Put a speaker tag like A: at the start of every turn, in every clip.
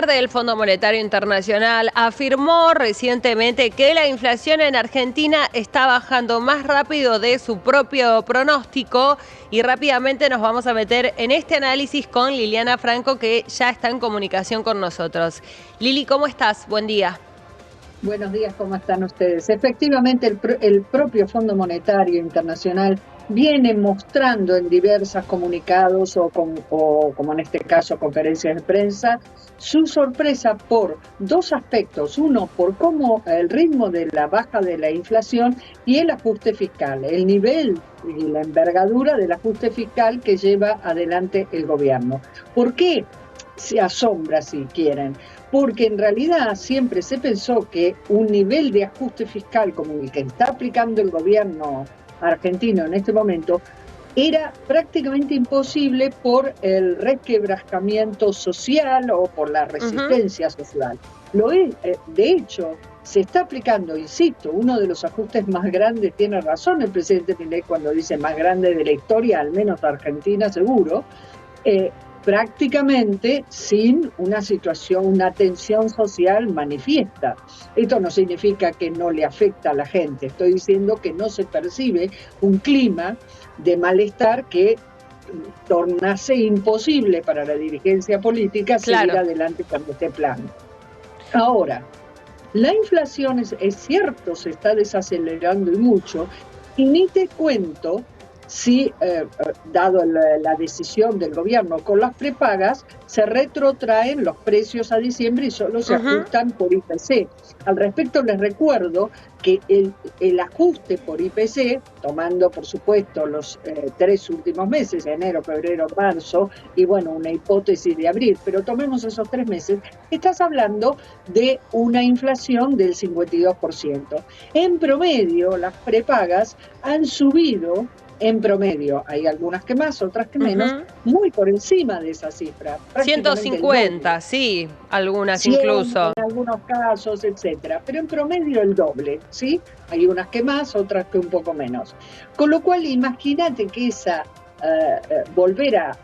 A: tarde, el Fondo Monetario Internacional afirmó recientemente que la inflación en Argentina está bajando más rápido de su propio pronóstico y rápidamente nos vamos a meter en este análisis con Liliana Franco, que ya está en comunicación con nosotros. Lili, ¿cómo estás? Buen día.
B: Buenos días, ¿cómo están ustedes? Efectivamente, el propio Fondo Monetario Internacional viene mostrando en diversos comunicados o como en este caso conferencias de prensa, su sorpresa por dos aspectos. Uno, por cómo el ritmo de la baja de la inflación y el ajuste fiscal, el nivel y la envergadura del ajuste fiscal que lleva adelante el gobierno. ¿Por qué se asombra, si quieren? Porque en realidad siempre se pensó que un nivel de ajuste fiscal como el que está aplicando el gobierno argentino en este momento era prácticamente imposible por el resquebrajamiento social o por la resistencia social. De hecho, se está aplicando, insisto, uno de los ajustes más grandes, tiene razón el presidente Milei cuando dice más grande de la historia, al menos Argentina seguro, prácticamente sin una situación, una tensión social manifiesta. Esto no significa que no le afecta a la gente, estoy diciendo que no se percibe un clima de malestar que tornase imposible para la dirigencia política seguir adelante con este plan. Ahora, la inflación es cierto, se está desacelerando y mucho, y ni te cuento si, dado la decisión del gobierno con las prepagas, se retrotraen los precios a diciembre y solo se ajustan por IPC. Al respecto, les recuerdo que el ajuste por IPC, tomando por supuesto los 3 últimos meses, enero, febrero, marzo, y bueno, una hipótesis de abril, pero tomemos esos 3 meses, estás hablando de una inflación del 52%. En promedio, las prepagas han subido, en promedio, hay algunas que más, otras que menos, muy por encima de esa cifra.
A: 150, sí, algunas
B: 100,
A: incluso.
B: en algunos casos, etcétera, pero en promedio el doble, ¿sí? Hay unas que más, otras que un poco menos. Con lo cual, imagínate que volver a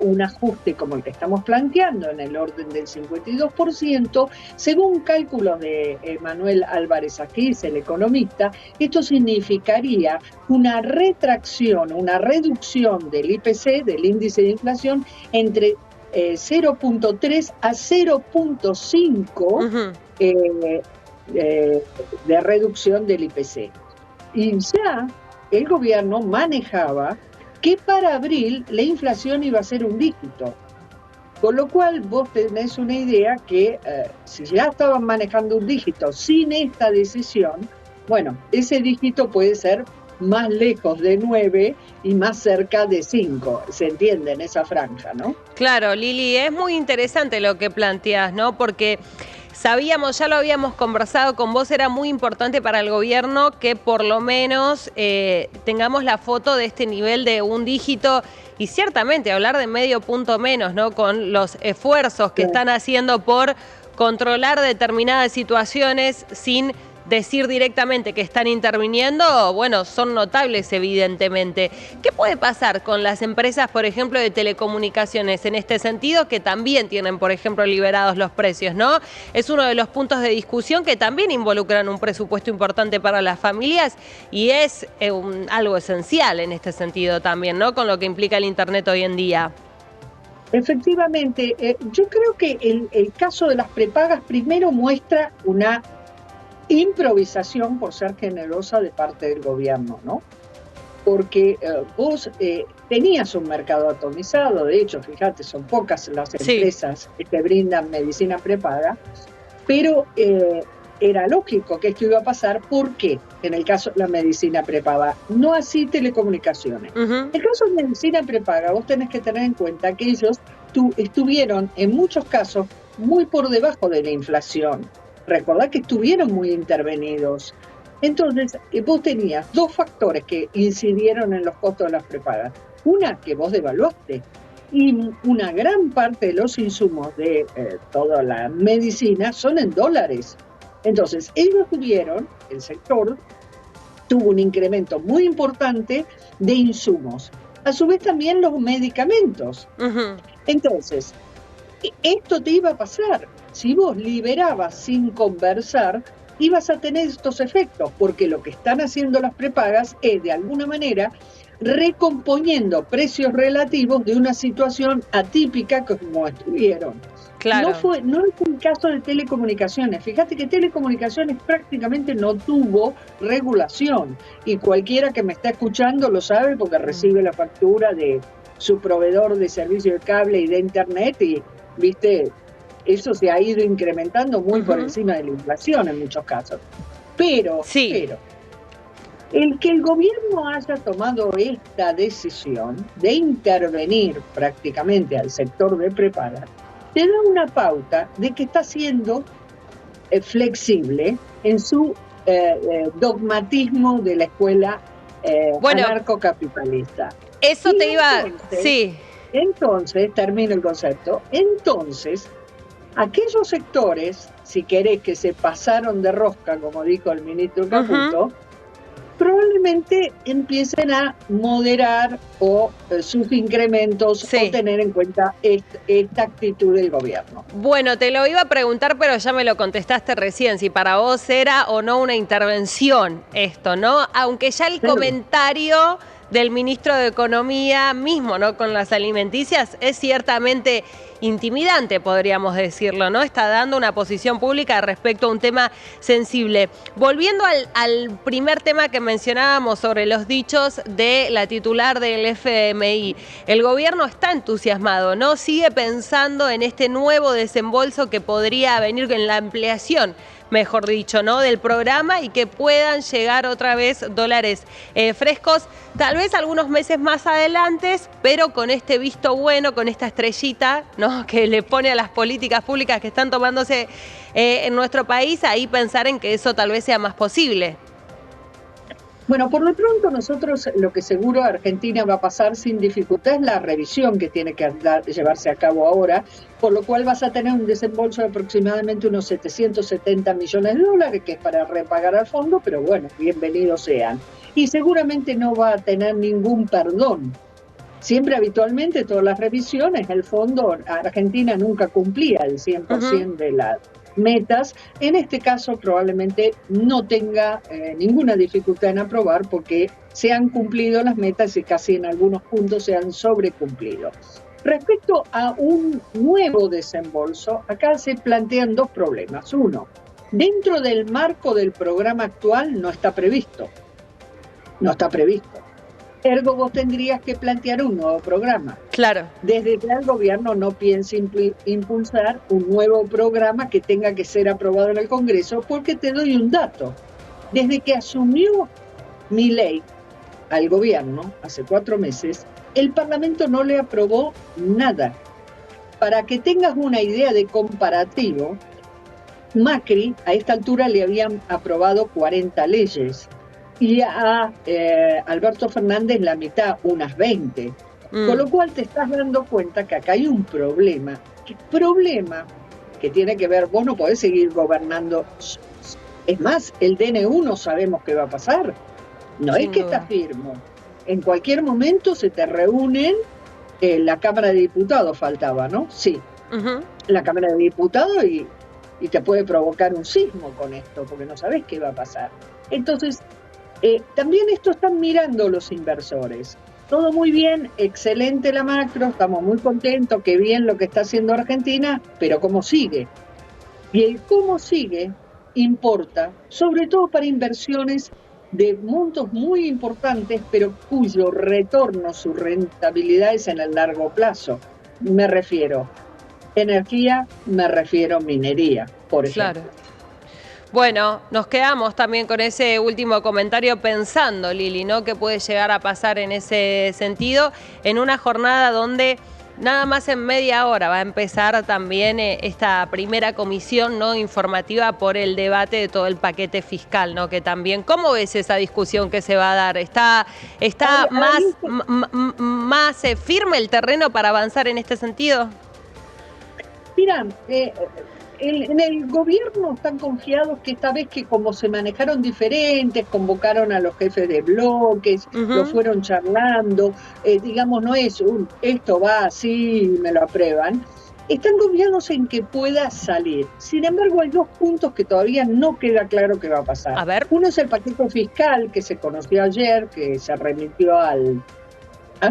B: un ajuste como el que estamos planteando en el orden del 52%, según cálculos de Manuel Álvarez Aquís, el economista, esto significaría una retracción, una reducción del IPC, del índice de inflación, entre 0.3 a 0.5 de reducción del IPC. Y ya el gobierno manejaba que para abril la inflación iba a ser un dígito. Con lo cual vos tenés una idea que si ya estaban manejando un dígito sin esta decisión, bueno, ese dígito puede ser más lejos de 9 y más cerca de 5. Se entiende en esa franja, ¿no?
A: Claro, Lili, es muy interesante lo que planteás, ¿no? Porque sabíamos, ya lo habíamos conversado con vos, era muy importante para el gobierno que por lo menos tengamos la foto de este nivel de un dígito y ciertamente hablar de medio punto menos, ¿no? Con los esfuerzos que están haciendo por controlar determinadas situaciones sin decir directamente que están interviniendo, bueno, son notables evidentemente. ¿Qué puede pasar con las empresas, por ejemplo, de telecomunicaciones en este sentido, que también tienen, por ejemplo, liberados los precios, ¿no? Es uno de los puntos de discusión que también involucran un presupuesto importante para las familias y es algo esencial en este sentido también, ¿no? Con lo que implica el Internet hoy en día.
B: Efectivamente, yo creo que el caso de las prepagas primero muestra una improvisación, por ser generosa, de parte del gobierno, ¿no? Porque vos tenías un mercado atomizado, de hecho, fíjate, son pocas las empresas que te brindan medicina prepaga, pero era lógico que esto iba a pasar. ¿Por qué? En el caso de la medicina prepaga, no así telecomunicaciones. En el caso de medicina prepaga, vos tenés que tener en cuenta que ellos estuvieron en muchos casos muy por debajo de la inflación. Recordá que estuvieron muy intervenidos. Entonces, vos tenías dos factores que incidieron en los costos de las prepagas. Una, que vos devaluaste, y una gran parte de los insumos de toda la medicina son en dólares. Entonces, ellos el sector tuvo un incremento muy importante de insumos. A su vez también los medicamentos. Entonces, Esto te iba a pasar. Si vos liberabas sin conversar, ibas a tener estos efectos, porque lo que están haciendo las prepagas es, de alguna manera, recomponiendo precios relativos de una situación atípica como estuvieron.
A: Claro.
B: No es un caso de telecomunicaciones. Fíjate que telecomunicaciones prácticamente no tuvo regulación, y cualquiera que me está escuchando lo sabe porque recibe la factura de su proveedor de servicio de cable y de internet, y viste, eso se ha ido incrementando muy por encima de la inflación en muchos casos. Pero el que el gobierno haya tomado esta decisión de intervenir prácticamente al sector de prepaga, te da una pauta de que está siendo flexible en su dogmatismo de la escuela anarcocapitalista.
A: Eso te iba... Sí.
B: Entonces, termino el concepto, entonces, aquellos sectores, si querés, que se pasaron de rosca, como dijo el ministro Caputo, probablemente empiecen a moderar sus incrementos o tener en cuenta esta actitud del gobierno.
A: Bueno, te lo iba a preguntar, pero ya me lo contestaste recién, si para vos era o no una intervención esto, ¿no? Aunque ya el comentario del ministro de Economía mismo, ¿no?, con las alimenticias, es ciertamente intimidante, podríamos decirlo, ¿no? Está dando una posición pública respecto a un tema sensible. Volviendo al primer tema que mencionábamos sobre los dichos de la titular del FMI, el gobierno está entusiasmado, ¿no? Sigue pensando en este nuevo desembolso que podría venir en la ampliación, mejor dicho, ¿no?, del programa, y que puedan llegar otra vez dólares frescos, tal vez algunos meses más adelante, pero con este visto bueno, con esta estrellita, ¿no?, que le pone a las políticas públicas que están tomándose en nuestro país, ahí pensar en que eso tal vez sea más posible.
B: Bueno, por lo pronto nosotros lo que seguro Argentina va a pasar sin dificultad es la revisión que tiene que llevarse a cabo ahora, por lo cual vas a tener un desembolso de aproximadamente unos 770 millones de dólares, que es para repagar al fondo, pero bueno, bienvenidos sean. Y seguramente no va a tener ningún perdón. Siempre habitualmente todas las revisiones, el fondo, Argentina nunca cumplía el 100% de las metas. En este caso probablemente no tenga ninguna dificultad en aprobar, porque se han cumplido las metas y casi en algunos puntos se han sobrecumplido. Respecto a un nuevo desembolso, acá se plantean dos problemas. Uno, dentro del marco del programa actual no está previsto. Ergo, vos tendrías que plantear un nuevo programa.
A: Claro.
B: Desde que el gobierno no piensa impulsar un nuevo programa que tenga que ser aprobado en el Congreso, porque te doy un dato. Desde que asumió Milei al gobierno, hace 4 meses, el Parlamento no le aprobó nada. Para que tengas una idea de comparativo, Macri a esta altura le habían aprobado 40 leyes. Y a Alberto Fernández la mitad, unas 20. Con lo cual te estás dando cuenta que acá hay un problema. Problema que tiene que ver, vos no podés seguir gobernando. Es más, el DNU no sabemos qué va a pasar. No es que está firme. En cualquier momento se te reúnen, la Cámara de Diputados faltaba, ¿no? Sí. La Cámara de Diputados y te puede provocar un sismo con esto, porque no sabés qué va a pasar. Entonces, también esto están mirando los inversores. Todo muy bien, excelente la macro, estamos muy contentos, qué bien lo que está haciendo Argentina, pero ¿cómo sigue? Y el cómo sigue importa, sobre todo para inversiones de montos muy importantes, pero cuyo retorno, su rentabilidad es en el largo plazo. Me refiero energía, me refiero minería, por ejemplo.
A: Claro. Bueno, nos quedamos también con ese último comentario pensando, Lili, ¿no?, qué puede llegar a pasar en ese sentido, en una jornada donde nada más en media hora va a empezar también esta primera comisión, ¿no?, informativa por el debate de todo el paquete fiscal, ¿no?, que también, ¿cómo ves esa discusión que se va a dar? ¿Está más firme el terreno para avanzar en este sentido?
B: Mira, en el gobierno están confiados que esta vez, que como se manejaron diferentes, convocaron a los jefes de bloques, lo fueron charlando, digamos, no es esto va así y me lo aprueban. están confiados en que pueda salir. Sin embargo, hay dos puntos que todavía no queda claro qué va a pasar.
A: A ver.
B: Uno es el paquete fiscal que se conoció ayer, que se remitió al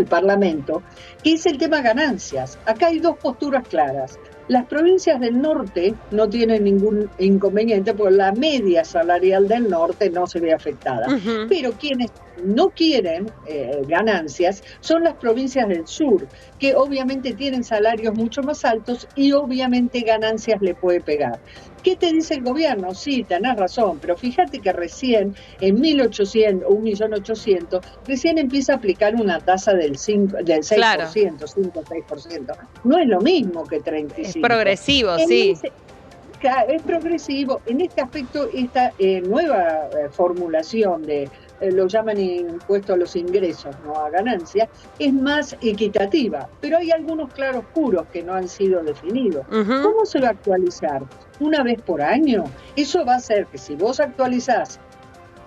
B: Parlamento, que es el tema ganancias. Acá hay dos posturas claras. Las provincias del norte no tienen ningún inconveniente porque la media salarial del norte no se ve afectada. Pero quienes no quieren ganancias son las provincias del sur, que obviamente tienen salarios mucho más altos y obviamente ganancias le puede pegar. ¿Qué te dice el gobierno? Sí, tenés razón, pero fíjate que recién en 1.800.000, recién empieza a aplicar una tasa del 6%,
A: Claro.
B: 5-6%. No es lo mismo que 35%.
A: Es progresivo, sí.
B: Es progresivo. En este aspecto, esta nueva formulación de, lo llaman impuesto a los ingresos, no a ganancias, es más equitativa, pero hay algunos claroscuros que no han sido definidos. ¿Cómo se va a actualizar? ¿Una vez por año? Eso va a hacer que si vos actualizás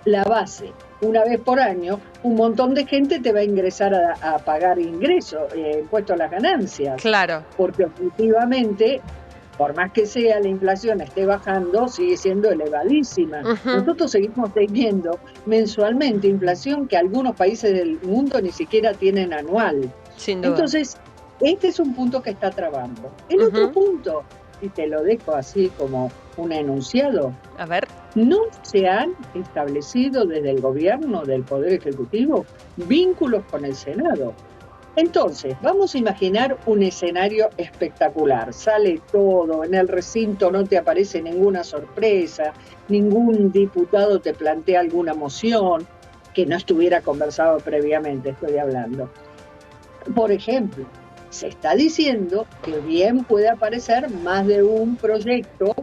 B: la base una vez por año, un montón de gente te va a ingresar a pagar ingresos, impuesto a las ganancias.
A: Claro.
B: Porque objetivamente, por más que sea la inflación esté bajando, sigue siendo elevadísima. Nosotros seguimos teniendo mensualmente inflación que algunos países del mundo ni siquiera tienen anual.
A: Sin duda.
B: Entonces, este es un punto que está trabando. El otro punto, y te lo dejo así como un enunciado,
A: a ver,
B: no se han establecido desde el gobierno del Poder Ejecutivo vínculos con el Senado. Entonces, vamos a imaginar un escenario espectacular. Sale todo, en el recinto no te aparece ninguna sorpresa, ningún diputado te plantea alguna moción que no estuviera conversado previamente, estoy hablando. Por ejemplo, se está diciendo que bien puede aparecer más de un proyecto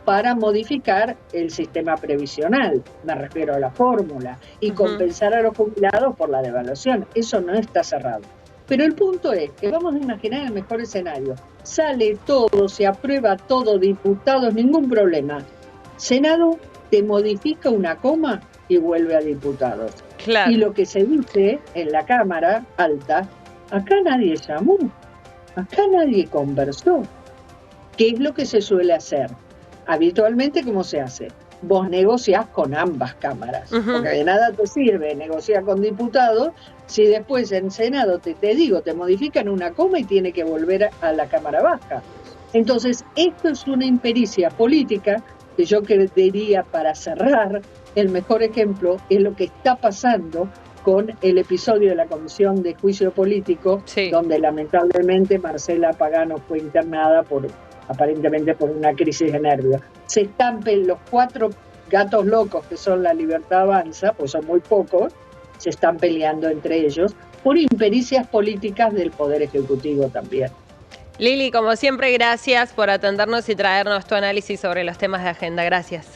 B: para modificar el sistema previsional, me refiero a la fórmula, y compensar a los jubilados por la devaluación. Eso no está cerrado. Pero el punto es que vamos a imaginar el mejor escenario. Sale todo, se aprueba todo, diputados, ningún problema. Senado te modifica una coma y vuelve a diputados.
A: Claro.
B: Y lo que se dice en la Cámara Alta, acá nadie llamó, acá nadie conversó. ¿Qué es lo que se suele hacer? Habitualmente, ¿cómo se hace? Vos negociás con ambas cámaras, porque de nada te sirve negociar con diputados si después en Senado te modifican una coma y tiene que volver a la Cámara Baja. Entonces, esto es una impericia política que yo diría, para cerrar, el mejor ejemplo es lo que está pasando con el episodio de la Comisión de Juicio Político, donde lamentablemente Marcela Pagano fue internada aparentemente por una crisis de nervios. Se estampen los 4 gatos locos que son La Libertad Avanza, pues son muy pocos, se están peleando entre ellos por impericias políticas del Poder Ejecutivo también.
A: Lili, como siempre, gracias por atendernos y traernos tu análisis sobre los temas de agenda. Gracias.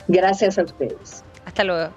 B: Gracias a ustedes.
A: Hasta luego.